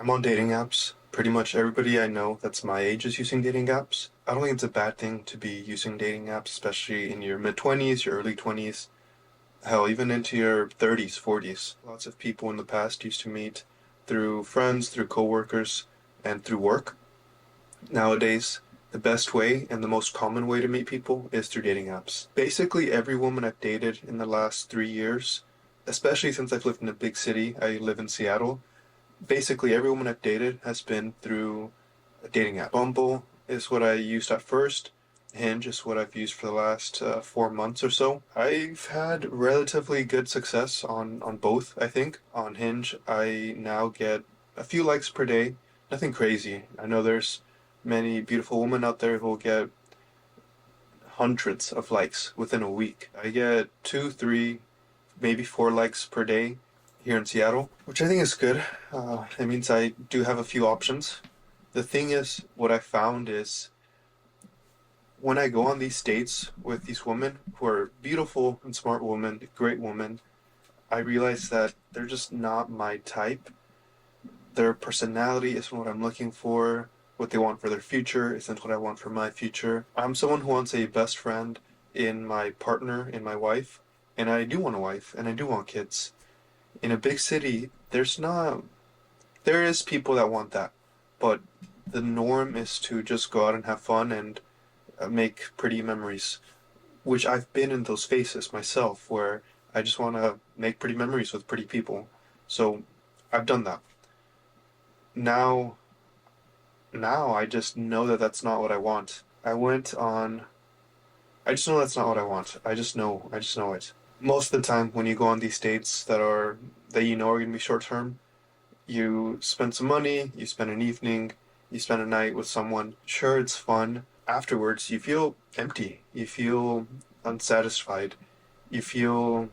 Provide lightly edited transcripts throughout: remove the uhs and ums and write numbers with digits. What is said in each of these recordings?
I'm on dating apps. Pretty much everybody I know that's my age is using dating apps. I don't think it's a bad thing to be using dating apps, especially in your mid-20s, your early 20s, hell, even into your 30s, 40s. Lots of people in the past used to meet through friends, through coworkers, and through work. Nowadays, the best way and the most common way to meet people is through dating apps. Basically, every woman I've dated in the last 3 years, especially since I've lived in a big city, I live in Seattle. Basically, every woman I've dated has been through a dating app. Bumble is what I used at first. Hinge is what I've used for the last 4 months or so. I've had relatively good success on both, I think. On Hinge, I now get a few likes per day. Nothing crazy. I know there's many beautiful women out there who will get hundreds of likes within a week. I get two, three, maybe four likes per day here in Seattle, which I think is good. It means I do have a few options. The thing is, what I found is when I go on these dates with these women who are beautiful and smart women, great women, I realize that they're just not my type. Their personality isn't what I'm looking for. What they want for their future isn't what I want for my future. I'm someone who wants a best friend in my partner, in my wife, and I do want a wife, and I do want kids. In a big city, there is people that want that, but the norm is to just go out and have fun and make pretty memories, which I've been in those phases myself where I just want to make pretty memories with pretty people. So I've done that. Now, now I just know that that's not what I want. I just know that's not what I want. I just know it. Most of the time when you go on these dates that you know are going to be short term, you spend some money, you spend an evening, you spend a night with someone. Sure, it's fun. Afterwards, you feel empty. You feel unsatisfied. You feel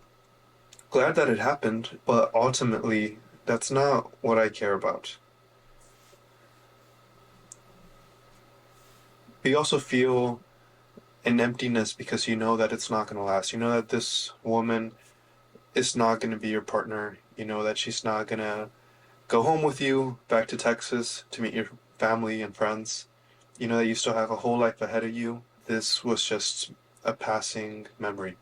glad that it happened, but ultimately, that's not what I care about. But you also feel an emptiness because you know that it's not going to last. You know that this woman is not going to be your partner. You know that she's not going to go home with you back to Texas to meet your family and friends. You know that you still have a whole life ahead of you. This was just a passing memory.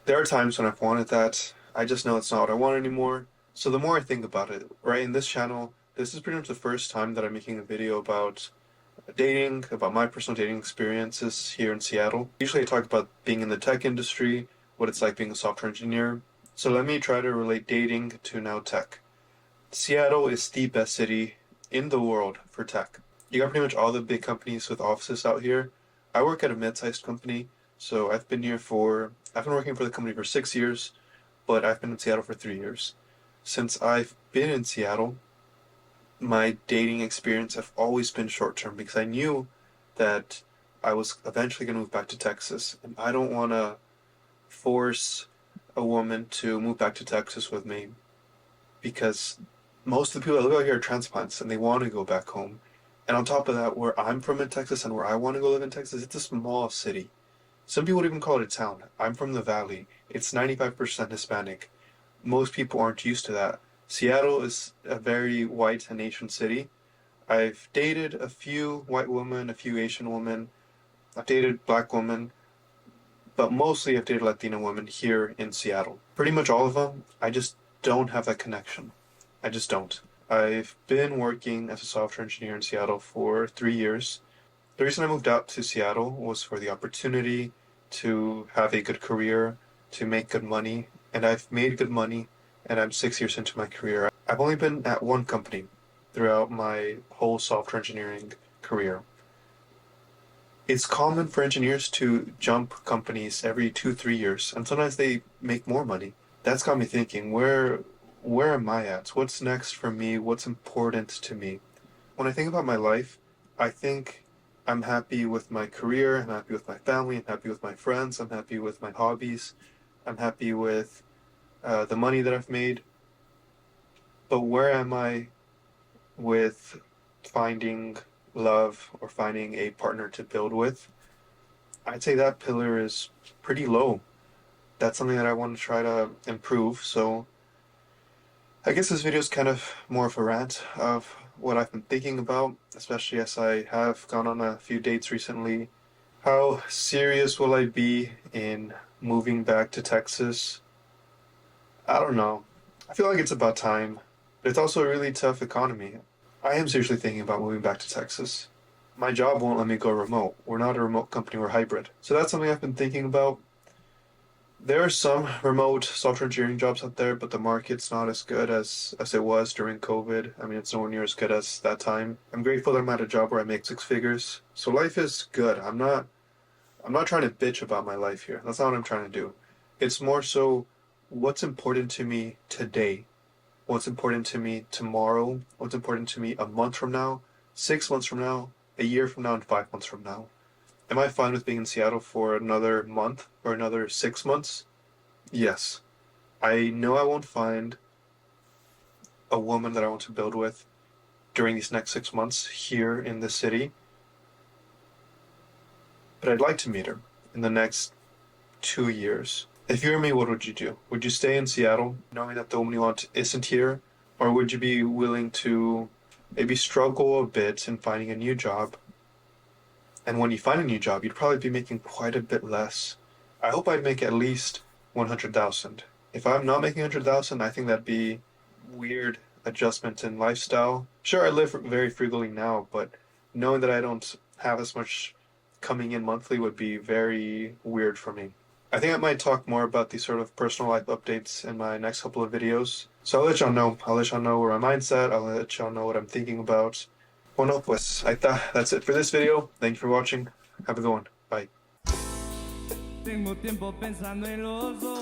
There are times when I've wanted that. I just know it's not what I want anymore. So the more I think about it, right, in this channel, this is pretty much the first time that I'm making a video about dating, about my personal dating experiences here in Seattle. Usually I talk about being in the tech industry, what it's like being a software engineer. So let me try to relate dating to now tech. Seattle is the best city in the world for tech. You got pretty much all the big companies with offices out here. I work at a mid-sized company, so I've been working for the company for 6 years, but I've been in Seattle for 3 years. Since I've been in Seattle, my dating experience have always been short term because I knew that I was eventually going to move back to Texas, and I don't want to force a woman to move back to Texas with me because most of the people that live out here are transplants and they want to go back home. And on top of that, where I'm from in Texas and where I want to go live in Texas, it's a small city. Some people would even call it a town. I'm from the Valley. It's 95% Hispanic. Most people aren't used to that. Seattle is a very white and Asian city. I've dated a few white women, a few Asian women. I've dated black women, but mostly I've dated Latina women here in Seattle. Pretty much all of them, I just don't have that connection. I just don't. I've been working as a software engineer in Seattle for 3 years. The reason I moved out to Seattle was for the opportunity to have a good career, to make good money, and I've made good money, and I'm 6 years into my career. I've only been at one company throughout my whole software engineering career. It's common for engineers to jump companies every 2, 3 years, and sometimes they make more money. That's got me thinking, where am I at? What's next for me? What's important to me? When I think about my life, I think I'm happy with my career, I'm happy with my family, I'm happy with my friends, I'm happy with my hobbies, I'm happy with the money that I've made. But where am I with finding love or finding a partner to build with? I'd say that pillar is pretty low. That's something that I want to try to improve. So I guess this video is kind of more of a rant of what I've been thinking about, especially as I have gone on a few dates recently. How serious will I be in moving back to Texas? I don't know. I feel like it's about time, but it's also a really tough economy. I am seriously thinking about moving back to Texas. My job won't let me go remote. We're not a remote company, we're hybrid. So that's something I've been thinking about. There are some remote software engineering jobs out there, but the market's not as good as it was during COVID. I mean, it's nowhere near as good as that time. I'm grateful that I'm at a job where I make six figures. So life is good. I'm not trying to bitch about my life here. That's not what I'm trying to do. It's more so what's important to me today, what's important to me tomorrow, what's important to me a month from now, 6 months from now, a year from now, and 5 months from now. Am I fine with being in Seattle for another month or another 6 months? Yes. I know I won't find a woman that I want to build with during these next 6 months here in the city, but I'd like to meet her in the next 2 years. If you were me, what would you do? Would you stay in Seattle knowing that the woman you want isn't here? Or would you be willing to maybe struggle a bit in finding a new job? And when you find a new job, you'd probably be making quite a bit less. I hope I'd make at least 100,000. If I'm not making 100,000, I think that'd be weird adjustment in lifestyle. Sure, I live very frugally now, but knowing that I don't have as much coming in monthly would be very weird for me. I think I might talk more about these sort of personal life updates in my next couple of videos. So I'll let y'all know. I'll let y'all know where my mind's at. I'll let y'all know what I'm thinking about. Bueno, pues, ahí está. That's it for this video. Thank you for watching. Have a good one. Bye. Tengo tiempo pensando en los dos.